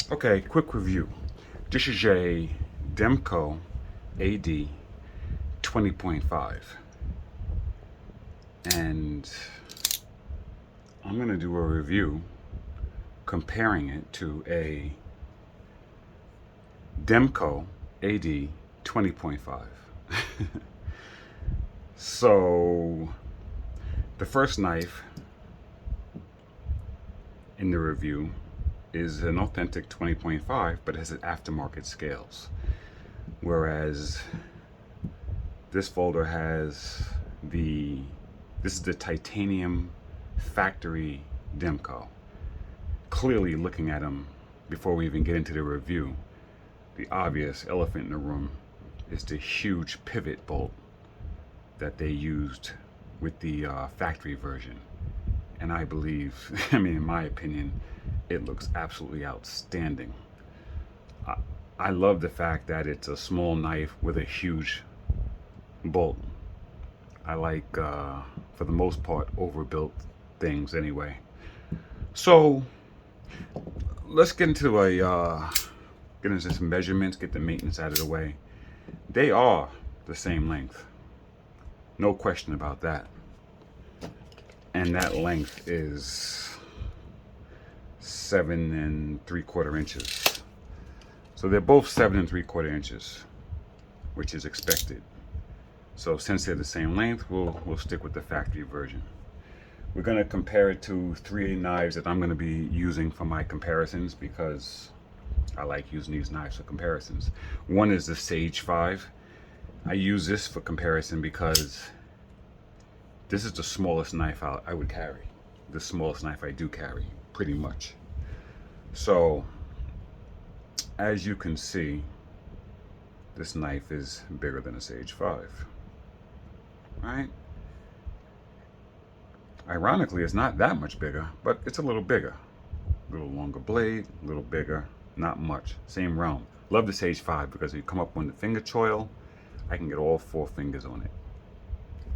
Okay, quick review. This is a Demko AD 20.5, and I'm going to do a review comparing it to a Demko AD 20.5. So the first knife in the review is an authentic 20.5, but it has an aftermarket scales, whereas this folder has this is the titanium factory Demko. Clearly, looking at them before we even get into the review, the obvious elephant in the room is the huge pivot bolt that they used with the factory version. And I believe, in my opinion, it looks absolutely outstanding. I love the fact that it's a small knife with a huge bolt. I like, for the most part, overbuilt things anyway. So let's get into some measurements, get the maintenance out of the way. They are the same length, no question about that. And that length is 7 3/4 inches. So they're both 7 3/4 inches, which is expected. So since they're the same length, we'll stick with the factory version. We're going to compare it to three knives that I'm going to be using for my comparisons, because I like using these knives for comparisons. One is the Sage 5. I use this for comparison because this is the smallest knife I would carry. The smallest knife I do carry, pretty much. So, as you can see, this knife is bigger than a Sage 5, right? Ironically, it's not that much bigger, but it's a little bigger. A little longer blade, a little bigger, not much. Same realm. Love the Sage 5 because if you come up on the finger choil, I can get all 4 fingers on it.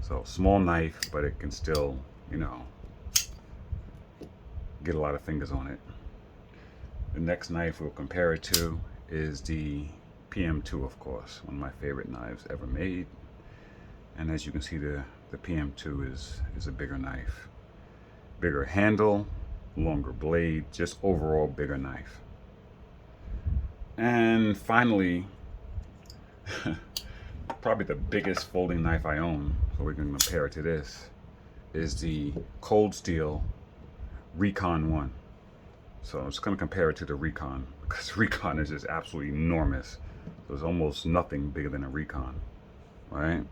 So small knife, but it can still, get a lot of fingers on it. The next knife we'll compare it to is the PM2, of course, one of my favorite knives ever made. And as you can see, the PM2 is a bigger knife. Bigger handle, longer blade, just overall bigger knife. And finally, probably the biggest folding knife I own, so we're going to compare it to this, is the Cold Steel Recon 1. So I'm just going to compare it to the Recon, because Recon is just absolutely enormous. There's almost nothing bigger than a Recon, right?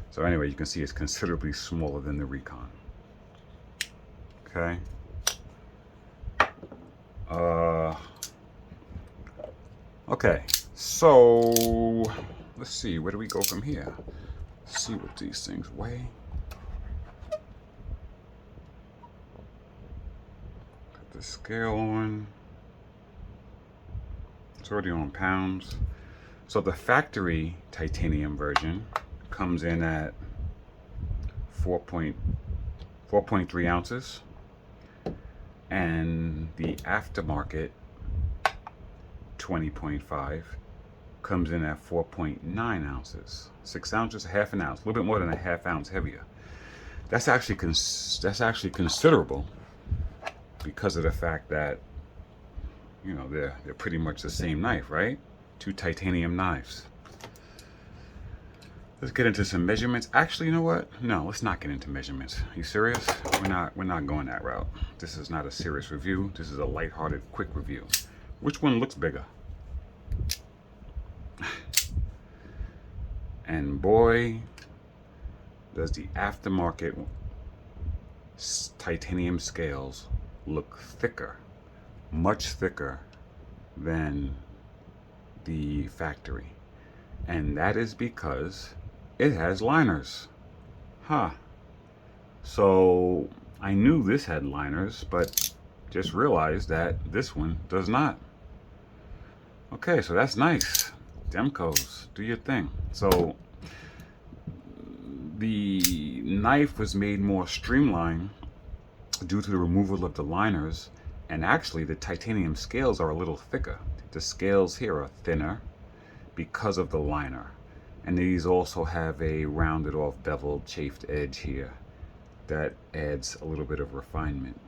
So anyway, you can see it's considerably smaller than the Recon. Okay. Okay, so let's see, where do we go from here? Let's see what these things weigh. Got the scale on. It's already on pounds. So the factory titanium version comes in at 4.3 ounces, and the aftermarket 20.5 comes in at 4.9 ounces. 6 ounces, half an ounce, a little bit more than a half ounce heavier. That's actually considerable, because of the fact that they're pretty much the same knife, right? Two titanium knives. Let's get into some measurements. Actually, you know what? No, let's not get into measurements. Are you serious? We're not going that route. This is not a serious review. This is a lighthearted, quick review. Which one looks bigger? And boy, does the aftermarket titanium scales look thicker, much thicker than the factory. And that is because it has liners. So I knew this had liners, but just realized that this one does not. Okay, so that's nice. Demkos, do your thing. So the knife was made more streamlined due to the removal of the liners And actually, the titanium scales are a little thicker. The scales here are thinner because of the liner. And these also have a rounded off beveled chafed edge here that adds a little bit of refinement.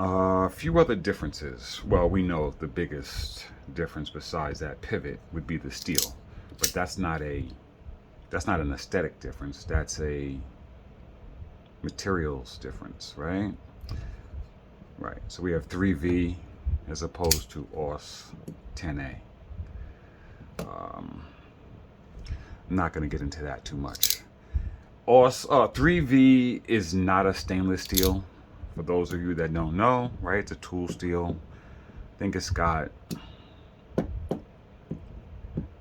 A few other differences. Well, we know the biggest difference besides that pivot would be the steel, but that's not an aesthetic difference. That's a materials difference, right? Right. So we have 3V as opposed to OS 10A. I'm not going to get into that too much. OS 3V is not a stainless steel. For those of you that don't know, right? It's a tool steel. I think it's got,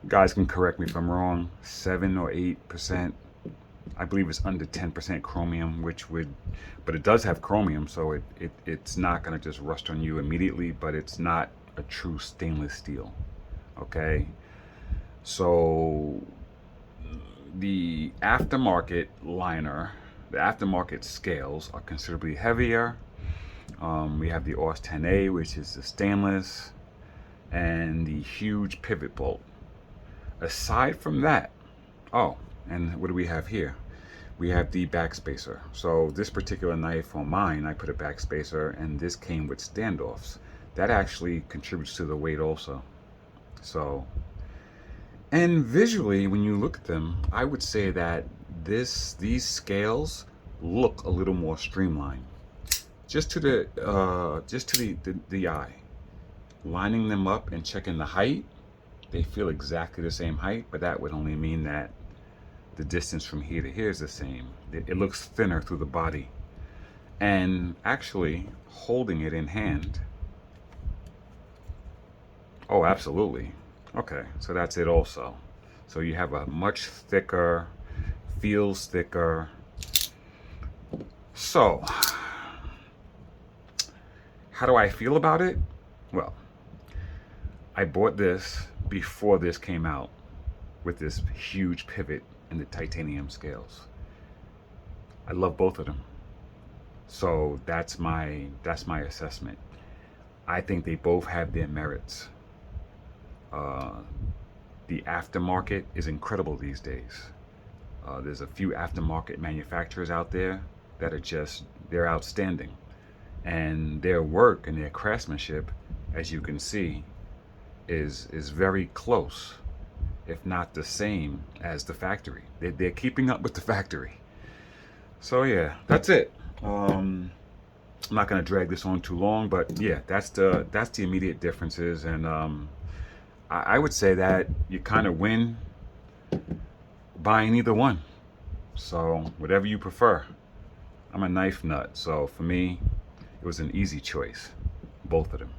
guys can correct me if I'm wrong, 7 or 8%. I believe it's under 10% chromium, but it does have chromium, so it's not going to just rust on you immediately, but it's not a true stainless steel. Okay? So the aftermarket liner, the aftermarket scales are considerably heavier. We have the OS 10A, which is the stainless, and the huge pivot bolt. Aside from that, oh, and what do we have here? We have the backspacer. So this particular knife on mine, I put a backspacer, and this came with standoffs. That actually contributes to the weight also. So, and visually, when you look at them, I would say that these scales look a little more streamlined. Just to the eye. Lining them up and checking the height, they feel exactly the same height, but that would only mean that the distance from here to here is the same. It looks thinner through the body. And actually, holding it in hand, oh, absolutely. Okay, so that's it also. So you have a much thicker, feels thicker. So, how do I feel about it? Well, I bought this before this came out with this huge pivot and the titanium scales. I love both of them. So that's my assessment. I think they both have their merits. The aftermarket is incredible these days. There's a few aftermarket manufacturers out there that they're outstanding. And their work and their craftsmanship, as you can see, is very close, if not the same as the factory. They're keeping up with the factory. So yeah, that's it. I'm not going to drag this on too long, but yeah, that's the immediate differences. And I would say that you kind of win buying either one. So whatever you prefer. I'm a knife nut, so for me, it was an easy choice, both of them.